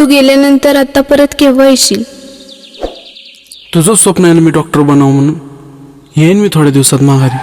तू गेल्यानंतर आता परत केव्हा येशील? तुझं स्वप्न आहे ना मी डॉक्टर बनावं म्हणून. येईन मी थोड्या दिवसात माघारी.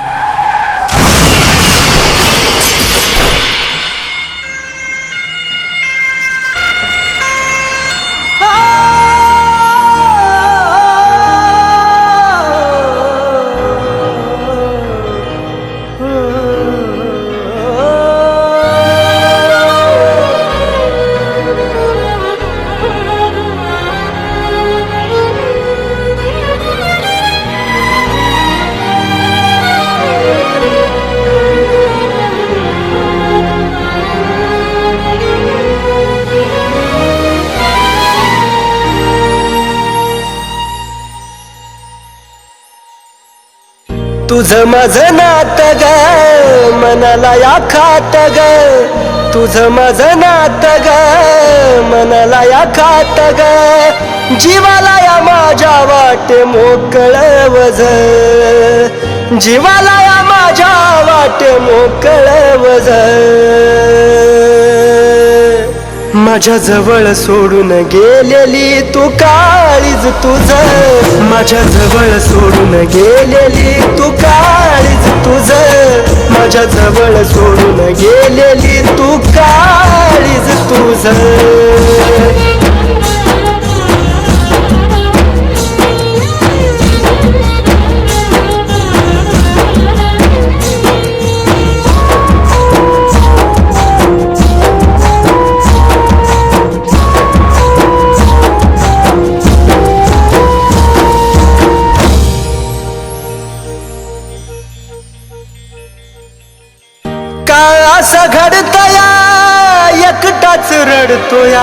तुझं माझं नातं ग मनाला या खात ग, तुझं माझं नातं ग मनाला या खात ग, जीवाला या माझ्या वाटे मोकळं वझ, जीवाला या माझ्या वाटे मोकळं वझ. माझ्या जवळ सोडून गेलेली तू काळीज तुझं, माझ्या जवळ सोडून गेलेली तू काळीज तुझं, माझ्या जवळ सोडून गेलेली तू काळीज तुझं. असं घडतया एकटाच रडतोया,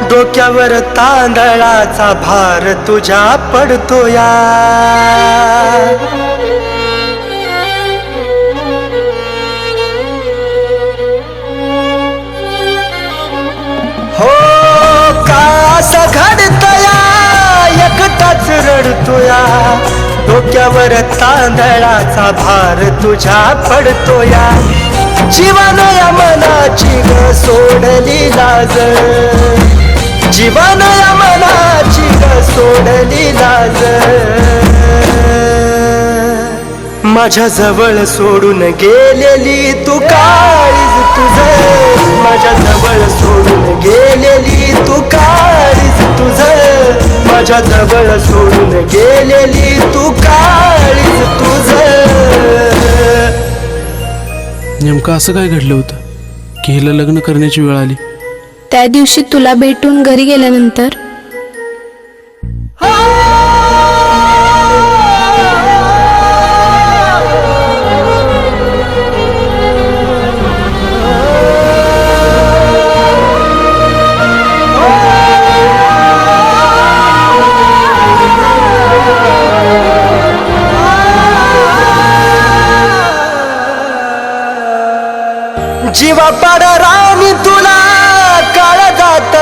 डोक्यावर तांदळाचा भार तुझ्या पडतोया. हो का असं घडतया एकटाच रडतोया, डोक्यावर तांदळाचा भार तुझ्या पडतोया. जीवन या मनाची ग सोडली लाज, जीवन या मनाची ग सोडली लाज. माझ्या जवळ सोडून गेलेली तू काळीज तुझं, माझ्या जवळ सोडून गेलेली तू काळीज तुझं, माझ्या जवळ सोडून गेलेली तू काळीज तुझं. नेमकं असं काय घडलं होतं की हिला लग्न करण्याची वेळ आली? त्या दिवशी तुला भेटून घरी गेल्यानंतर जीवा पाडरानी तुला काळजात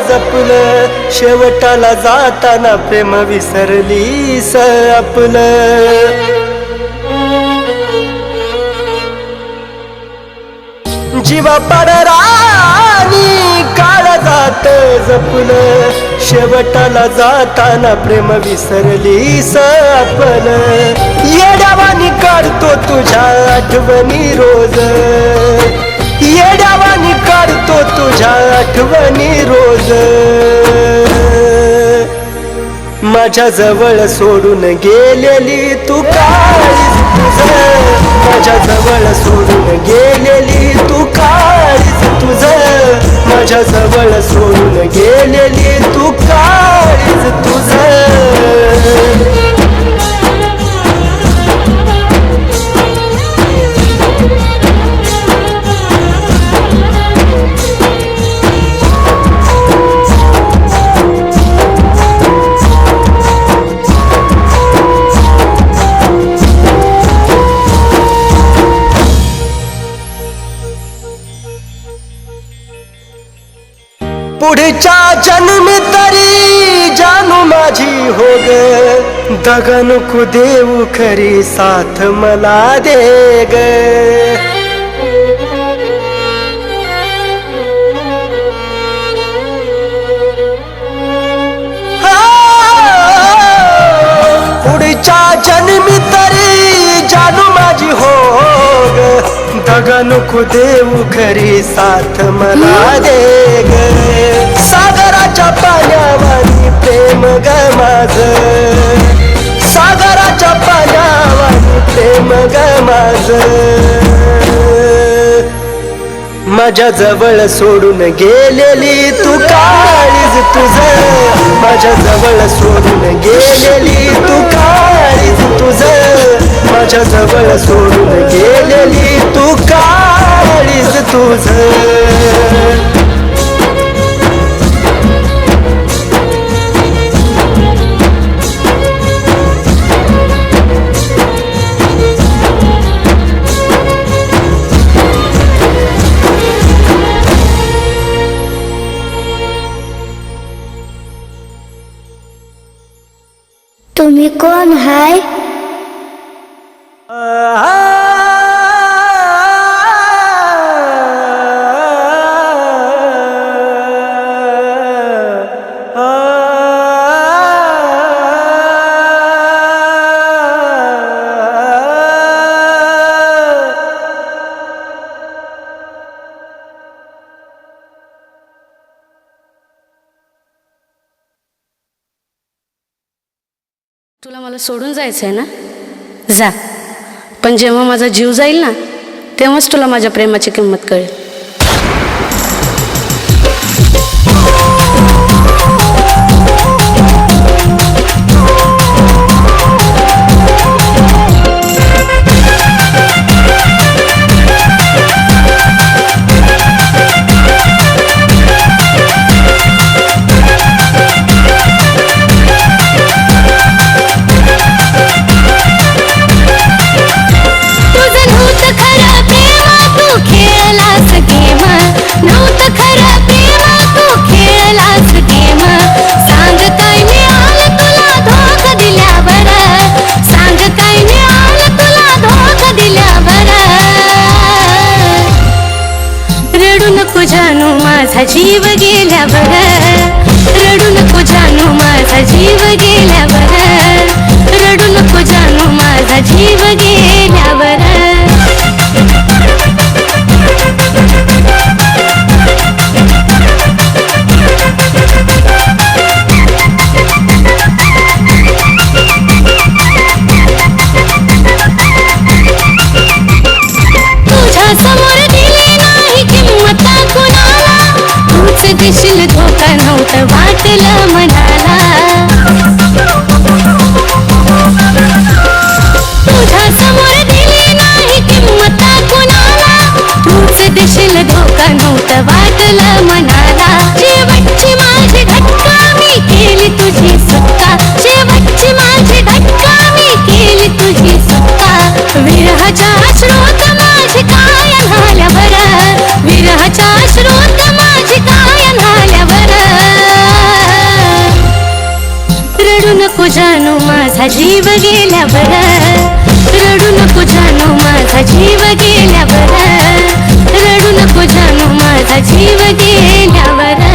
जपलं, शेवटाला जाताना प्रेम विसरलीस आपलं. जीवा पाडरानी काळजात जपलं, शेवटाला जाताना प्रेम विसरलीस आपलं. येड्यावानी काढतो तुझ्या आठवणी रोज, येड्यावानी काढतो तुझ्या आठवणी रोज. माझ्या जवळ सोडून गेलेली तू काळीज तुझं, माझ्या जवळ सोडून गेलेली तू काळीज तुझं, माझ्या जवळ सोडून गेलेली तू काळीज तुझं. पुढच्या जन्मी तरी जानू माझी हो ग, दगा नको देऊ खरी साथ मला दे ग. पुढच्या जन्मी तरी जानू माझी हो ग दग नको देऊ खरी साथ मला दे ग सागराच्या पाण्यावानी प्रेम ग माझं सागराच्या पाण्यावानी प्रेम ग माझं माझ्या जवळ सोडून गेलेली तू काळीज तुझं माझ्या जवळ सोडून गेलेली तू काळीज तुझं माझ्या जवळ सोडून गेलेली तू काळीज तुझं तुम्ही कोण हाय? तुला मला सोडून जायचं आहे ना, जा. पण जेव्हा माझा जीव जाईल ना, तेव्हाच तुला माझ्या प्रेमाची किंमत कळेल. माझा जीव गेल्यावर रडू नको जानू माझा जीव गेल्यावर रडू नको जानू माझा जीव गेल्यावर तुझ्या समोर दिली नाही किंमत कुणाला तूच देशील धोका नव्हतं वाटलं मनाला तुझ्या समोर दिली नाही किंमत कुणाला तूच देशील धोका नव्हतं वाटलं मनाला शेवटची माझी धक्का मी केली तुझी सुक्का शेवटची माझी धक्का मी केली तुझी सुक्का विरहाच्या अश्रोत माझी काय झाल्यावर विरहाच्या अश्रोत माझी काय झाल्यावर रडू नको जानू माझा जीव गेल्यावर रडू नको जानू माझा जीव गेल्यावर रडू नको जानू माझा जीव गेल्यावर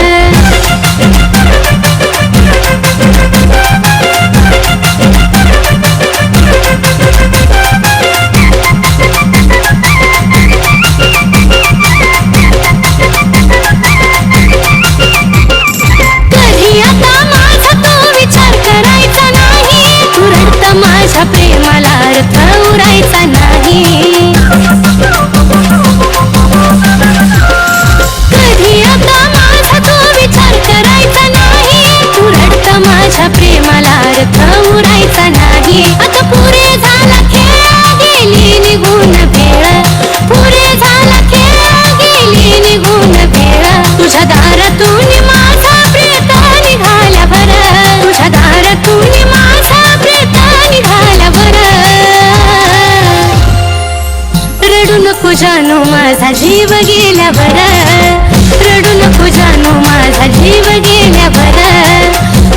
माझ्या प्रेमाला अर्थ उरायचा नाही कधी आता माझा तो विचार करायचा नाही तू रडता माझ्या प्रेमाला अर्थ उरायचा नाही आता पुरे झाला खेळ गेली निघून भेळ पुरे झाला खेळ गेली निघून भेळ तुझ्या दारातून माझा प्रेत निघाल्यावर तुझ्या दारातून माझा प्रेत निघाल्यावर रडू नको जानू माझा जीव गेल्यावर रडू नको जानू माझा जीव गेल्यावर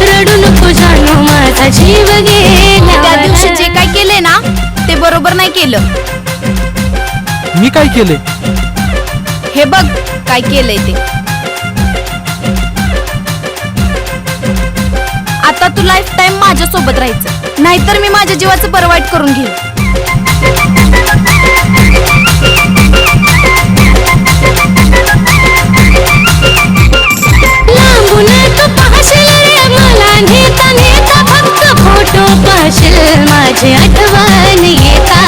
रडू नको जानू माझा जीव गेल्यावर त्या दिवशी जे काय केले ना ते बरोबर नाही केलं. मी काय केले? हे बघ काय केलंय ते. आता तू लाईफ टाइम माझ्या सोबत राहायचं. नाहीतर मी माझ्या जीवाचं परवाईट करून घेईन. लांबून तू पाहशील रे मला नेता नेता फक्त फोटो पाहशील माझी आठवण येता.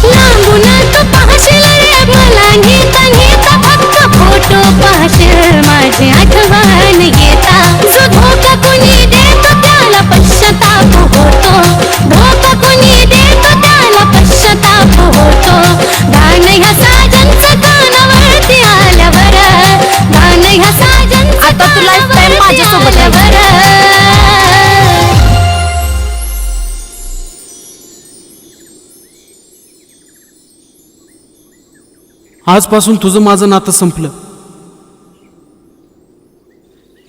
लांबून तू पाहशील रे मला नेता नेता फक्त फोटो पाहशील माझी आठवण येता. जो धोका कोणी देतो त्याला पश्चाताप होतो. धोका कोणी देतो त्याला पश्चाताप होतो. गाणं ह्या साजनचं कानावरती आल्यावर गाणं ह्या साजनचं आता तू lifetime माझ्यासोबत आहे. आल्यावर आजपासून तुझं माझं नातं संपलं.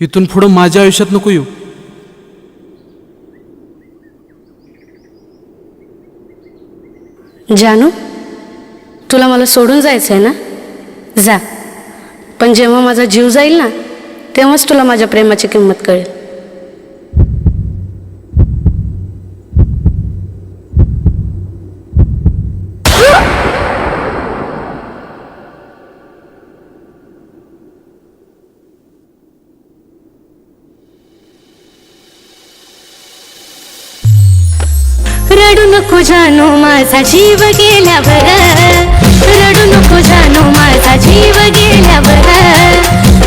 इथून पुढं माझ्या आयुष्यात नको येऊ. जानू, तुला मला सोडून जायचं आहे ना? जा. पण जेव्हा माझा जीव जाईल ना तेव्हाच तुला माझ्या प्रेमाची किंमत कळेल. रडू नको जानू माझा जीव गेल्यावर. रडू नको जानू माझा जीव गेल्यावर.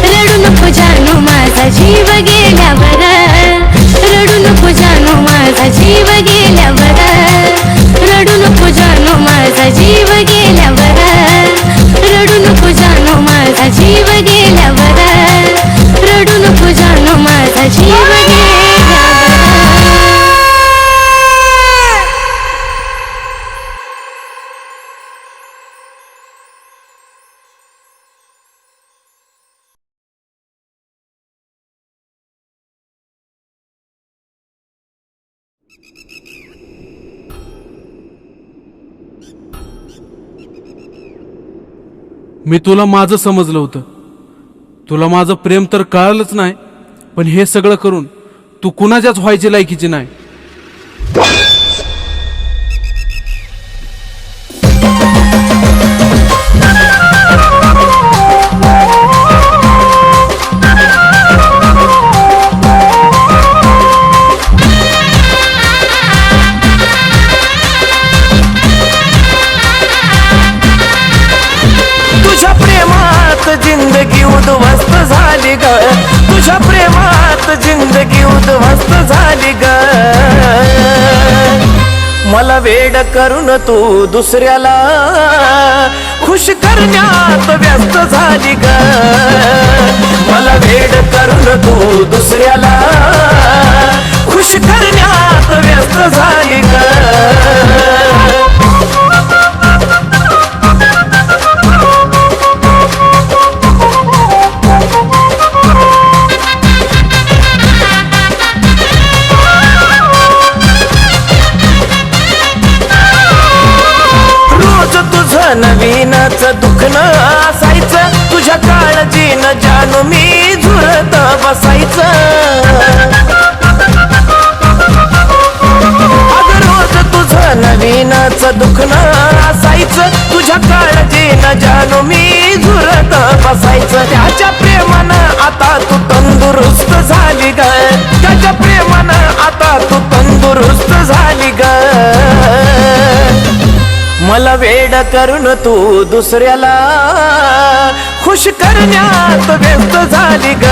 रडू नको जानू माझा जीव गेल्यावर. रडू नको जानू माझा जीव गेल्यावर. रडू नको जानू माझा जीव गेल्यावर. रडू नको जानू माझा जीव गेल्यावर. रडू नको जानू माझा जीव गेल्यावर. मी तुला माझं समजलं होतं. तुला माझं प्रेम तर कळालंच नाही, पण हे सगळं करून तू कुणाच्याच व्हायची लायकीची नाही. तुझ्या प्रेमात जिंदगी उद्ध्वस्त झाली ग. तुझ्या प्रेमात जिंदगी उद्ध्वस्त झाली ग. मला वेड करून तू दुसऱ्याला खुश करण्यात व्यस्त झाली ग. मला वेड करून तू दुसऱ्याला खुश करण्यात व्यस्त झाली ग. नवीनच दुखणं असायचं. तुझ्या काळजीनं जानू मी झुरत बसायचं. अगं रोज तुझं नवीनच दुखणं असायचं. तुझ्या काळजीनं जानू मी झुरत बसायचं. त्याच्या प्रेमानं आता तू तंदुरुस्त झाली ग. त्याच्या प्रेमानं आता तू तंदुरुस्त झाली ग. मला वेड करून तू दुसऱ्याला खुश करण्यात व्यस्त झाली ग.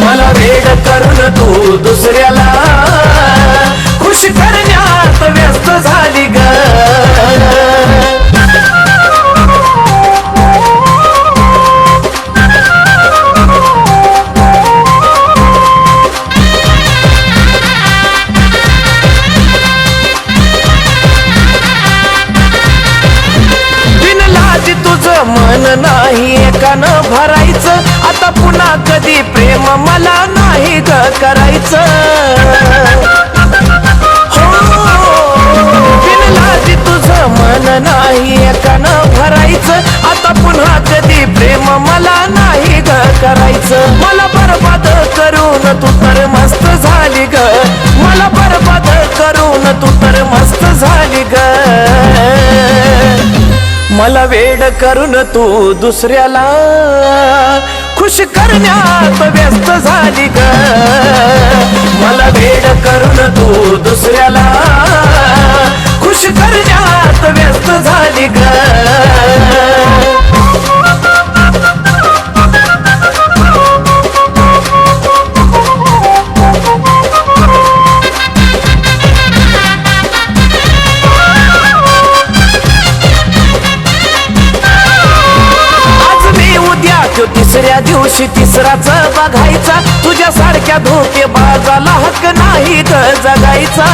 मला वेड करून तू दुसऱ्याला खुश करण्यात व्यस्त झाली ग. मन नाही एकानं भरायचं. आता पुन्हा कधी प्रेम मला नाही ग करायचं. बिनलाजी तुझं मन नाही एकानं भरायचं. आता पुन्हा कधी प्रेम मला नाही ग करायचं. मला बरबाद कर वाद करून तू तर मस्त झाली ग मला वेड करून तू दुसऱ्याला खुश करण्यात व्यस्त झाली ग मला वेड करून तू दुसऱ्याला खुश करण्यात व्यस्त झाली ग तिसऱ्या दिवशी तिसराच बघायचा तुझ्यासारख्या धोकेबाजाला हक्क नाही ग जगायचा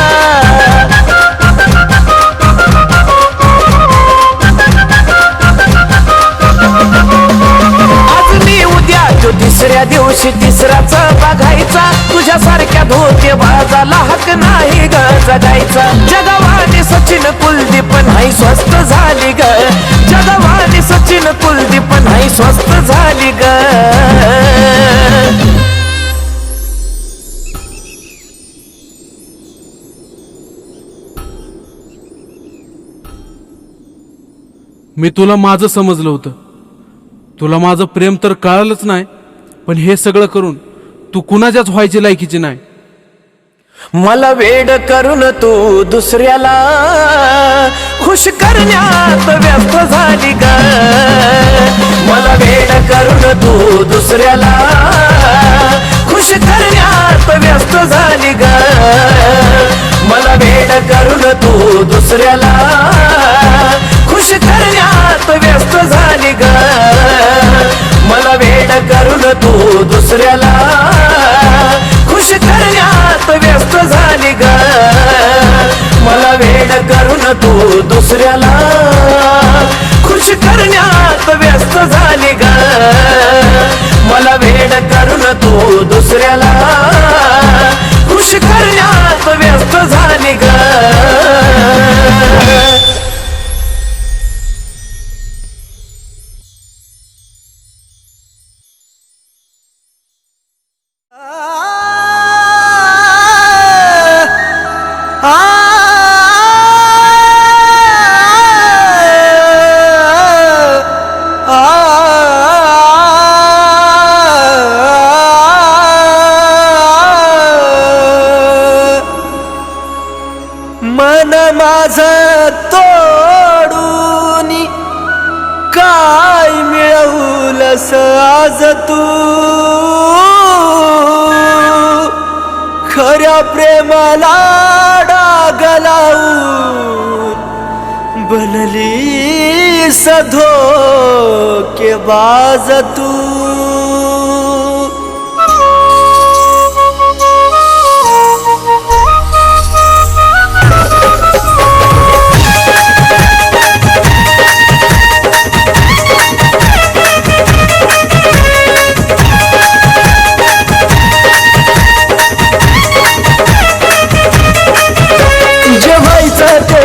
आज मी उद्या तो तिसऱ्या दिवशी तिसराच बघायचा तुझ्यासारख्या धोकेबाजाला हक्क नाही ग जगायचा जगवाने सचिन कुलदीप नाही स्वस्त झाली ग जगवाने सचिन कुलदीप नाही स्वस्त झाली ग मी तुला माझं समजलं होतं तुला माझं प्रेम तर कळालंच नाही पण हे सगळं करून तू कुणाच्याच व्हायची लायकीची नाही मला वेड करून तू दुसऱ्याला खुश करण्यात व्यस्त झाली ग मला वेड करून तू दुसऱ्याला खुश करण्यात व्यस्त झाली ग मला वेड करून तू दुसऱ्याला खुश करण्यात व्यस्त झाली ग मला वेड करून तू दुसऱ्याला खुश करण्यात व्यस्त झाली ग मला वेड करून तू दुसऱ्याला खुश करण्यात व्यस्त झाली ग मला वेड करून तू दुसऱ्याला खुश करण्यात व्यस्त झाली ग मन माझं तोडून काय मिळवलंस आज तू खऱ्या प्रेमाला डाग लावून बनलीस धोकेबाज तू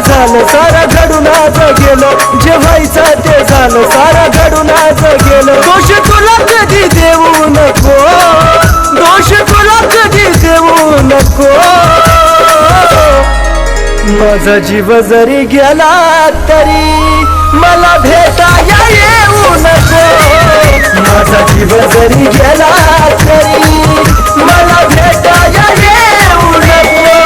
झालं सारा घडून आज गेलो जे व्हायचं ते झालं सारा घडून आज गेलो दोष तुला कधी देऊ नको दोष तुला कधी देऊ नको माझा जीव जरी गेला तरी मला भेटाया येऊ नको माझा जीव जरी गेला तरी मला भेटाया येऊ नको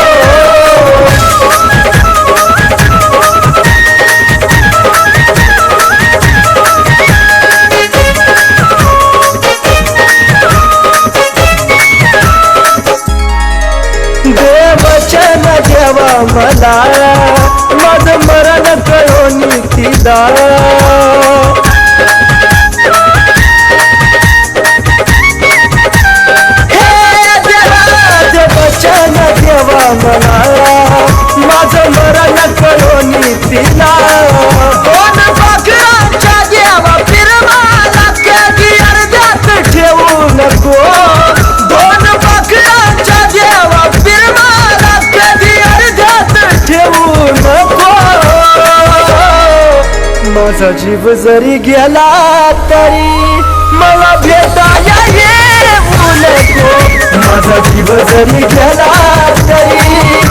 देवचन देवा मला माझं मरण कळून तिला देवचन देवा मला माझं मरण कळून तिला दोन पाखरांच्या देवा फिरवाला कधी अर्ध्यात ठेवू नको दोन पाखरांच्या देवा फिरवाला कधी अर्ध्यात ठेवू नको माझा जीव जरी गेला तरी मला भेटाया येऊ नको माझा जीव जरी गेला तरी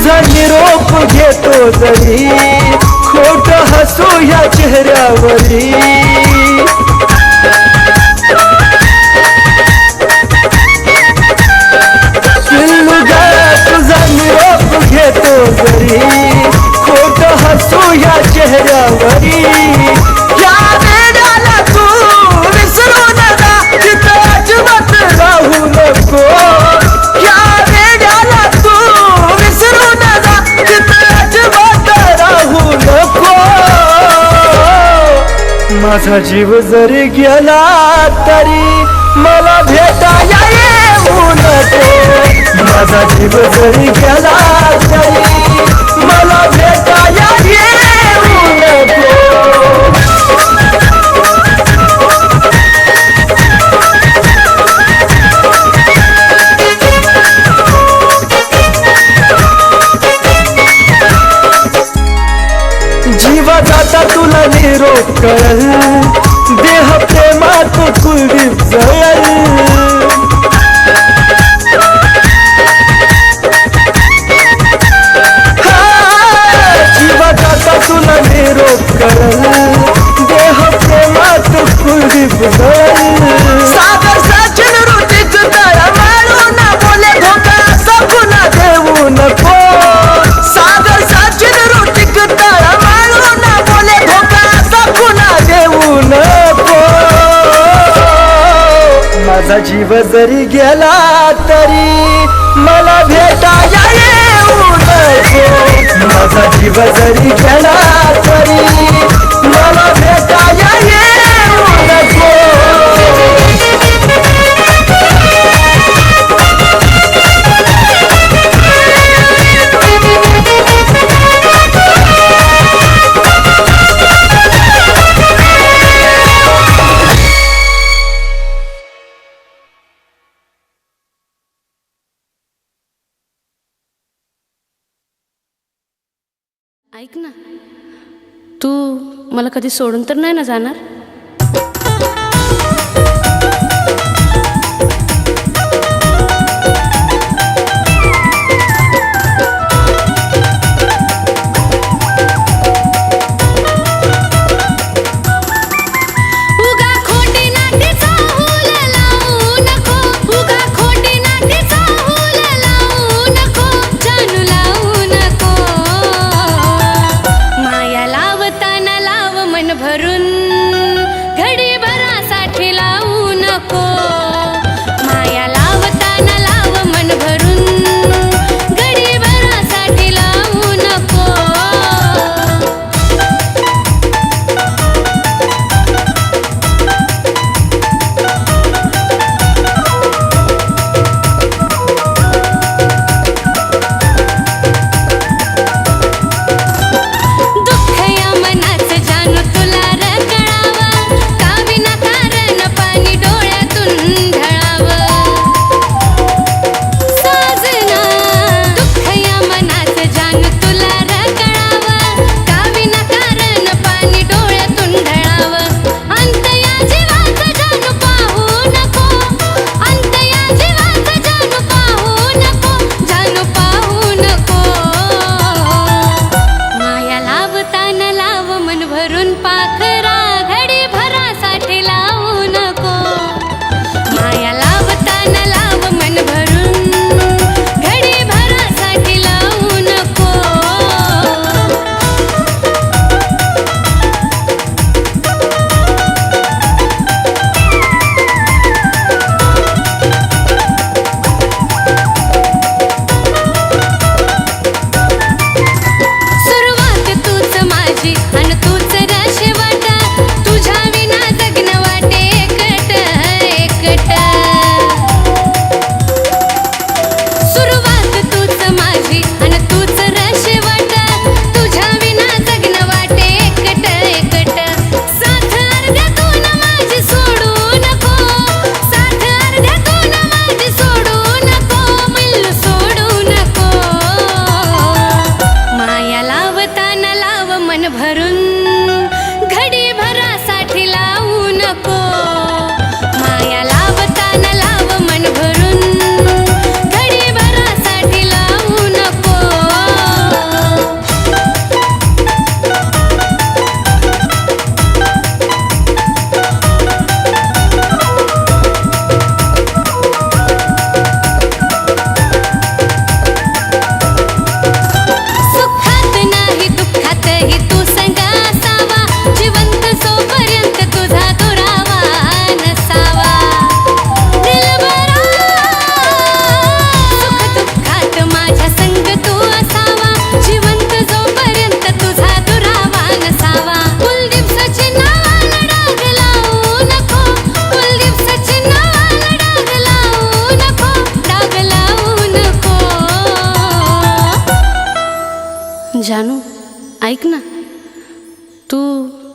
तुझा निरोप घेतो जरी खोट हसू ह्या चेहऱ्यावरी पिल्लुगा तुझा निरोप घेतो जरी खोट हसू ह्या चेहऱ्यावरी या वेड्याला तू विसरू नका तिथं अजिबात राहू नको या वेड्याला तू विसरू नका तिथं अजिबात राहू नको माझा जीव जरी गेला तरी मला भेटाया येऊ नको माझा जीव जरी गेला तरी मला भेटाया येऊ नको जीवा जाता तुला निरोप कळल देह प्रेमात कुलदीप जळल जीवा जाता तुला निरोप कळल देह प्रेमात कुलदीप जळल सागर सचिन ऋतिक तळा मारू ना बोले धोका सपना देऊ नको सागर सचिन ऋतिक तळा मारू ना बोले धोका सपना देऊ नको माझा जीव जरी गेला तरी मला भेटाया येऊ नको माझा जीव जरी गेला तरी मला भेटाया येऊ नको ऐक ना, तू मला कधी सोडून तर नाही ना जाणार? उगा खोटी नाटी चाहूल लावू नको उगा खोटी नाटी चाहूल लावू नको जानू लावू नको माया लावताना लाव मन भरून जानू ऐक ना, तू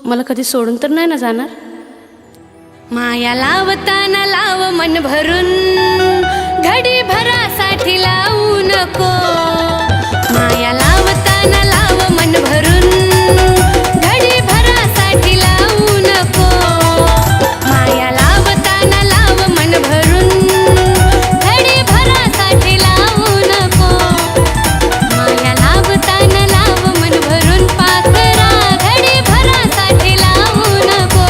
मला कधी सोडून तर नाही ना जाणार? माया लावताना लाव मन भरून, घडी भरासाठी लावू नको. माया लावताना लाव मन भरून, घडी भरासाठी लावू नको. माया लावताना लाव मन भरून, घडी भरासाठी लावू नको. माया लावताना लाव मन भरून, पाखरा घडी भरासाठी लावू नको.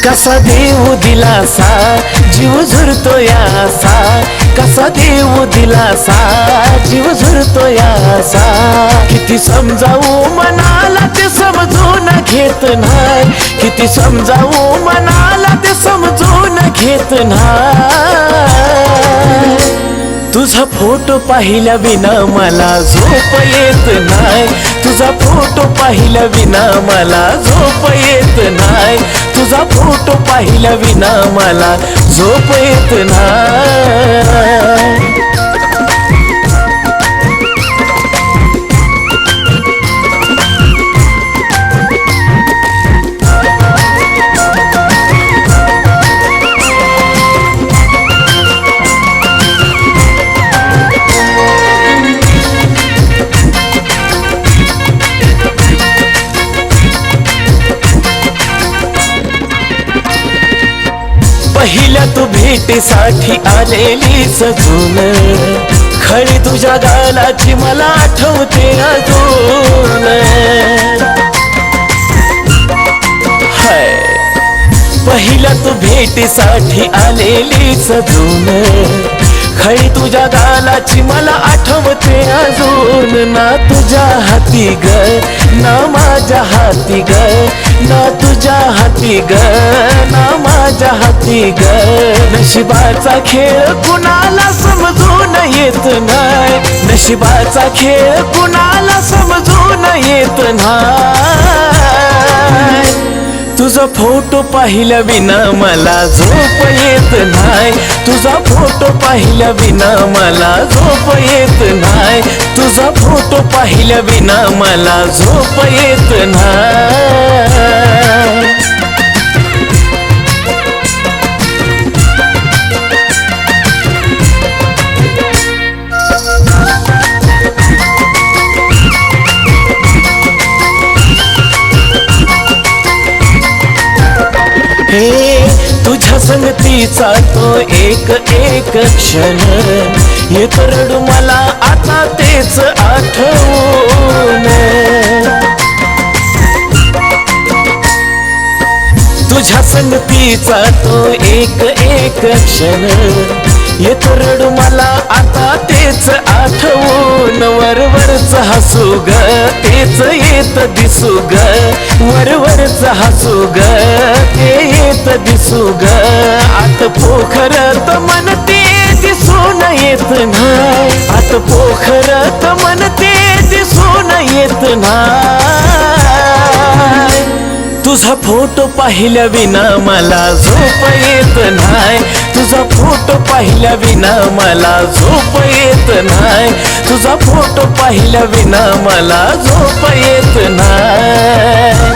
कसा देऊ दिलासा जीव झुरतो यासा, कसा देऊ दिलासा जीव झुरतो यासा. किती समजावू मनाला ते समजून घेत नाही, किती समजावू मनाला ते समजून घेत नाही. तुझा फोटो पाहिल्या विना मला झोप येत नाही, तुझा फोटो पाहिल्या विना मला झोप येत नाही, तुझा फोटो पाहिल्या विना मला झोप येत नाही. पहिल्या तू भेटीसाठी आलेली सजून, खरी तुझ्या गालाची मला आठवते अजून. हाय, पहिल्या तू भेटीसाठी आलेली सजून, खरी तुझ्या गालाची मला आठवते अजून. ना तुझ्या हाती ग ना माझ्या हाती ग, ना तुझ्या हाती ग ना माझ्या हाती ग. नशिबाचा खेळ कुणाला समजून येत नाही, नशिबाचा खेळ कुणाला समजून येत नाही. तुझा फोटो पाहिल्या विना मला झोप येत नाही, तुझा फोटो पाहिल्या विना मला झोप येत नाही, तुझा फोटो पाहिल्या विना मला झोप येत नाही. तुझ्या संगतीचा तो एक एक क्षण येत रडू मला आता तेच आठवून. तुझ्या संगतीचा तो एक एक क्षण येत रडू मला आता तेच आठवून. वरवरच हसू ग तेच येत दिसू ग, वरवरच हसू ग ते येत दिसू ग. आत पोखरत मन ते दिसून येत नाही, आत पोखरत मन ते दिसून येत नाही. तुझा फोटो पाहिल्या विना मला झोप येत नाही, तुझा फोटो पाहिल्या विना मला झोप येत नाही, तुझा फोटो पाहिल्या विना मला झोप येत नाही.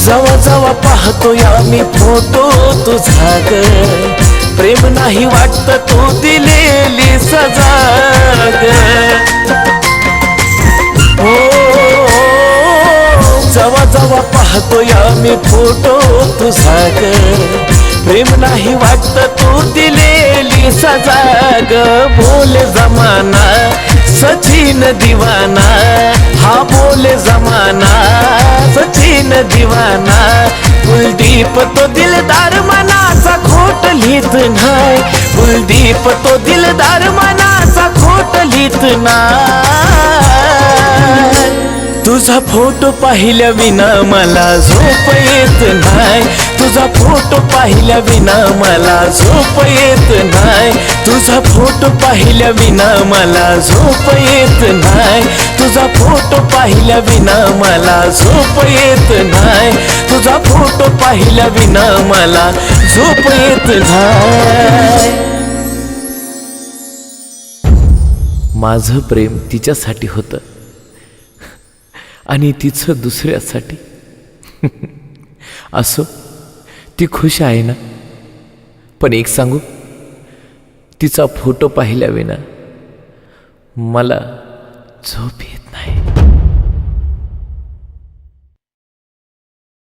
जवा जवा पाहतोय आम्ही फोटो तुझा ग, प्रेम नाही वाटत तू दिलेली सजा ग. हो जवा जवा पाहतोय आम्ही फोटो तुझा ग, प्रेम नाही वाटत तू दिलेली सजा ग बोल जमाना सचिन दिवाना हा बोल जमाना सचिन दिवाना कुलदीप तो दिलदार मनाचा खोट लिहित नाही कुलदीप तो दिलदार मनाचा खोट लिहित नाही तुझा फोटो पाहिल्या विना मला झोप येत नाही तुझा फोटो पाहिल्या विना मला झोप येत नाही तुझा फोटो पाहिल्या विना मला झोप येत नाही तुझा फोटो पाहिल्या विना मला झोप येत नाही तुझा फोटो पाहिल्या विना मला झोप येत नाही माझं प्रेम तिच्यासाठी होतं आणि तिचं दुसऱ्यासाठी असो ती खुश आहे ना पण एक सांगू तिचा फोटो पाहिल्या विना मला झोप येत नाही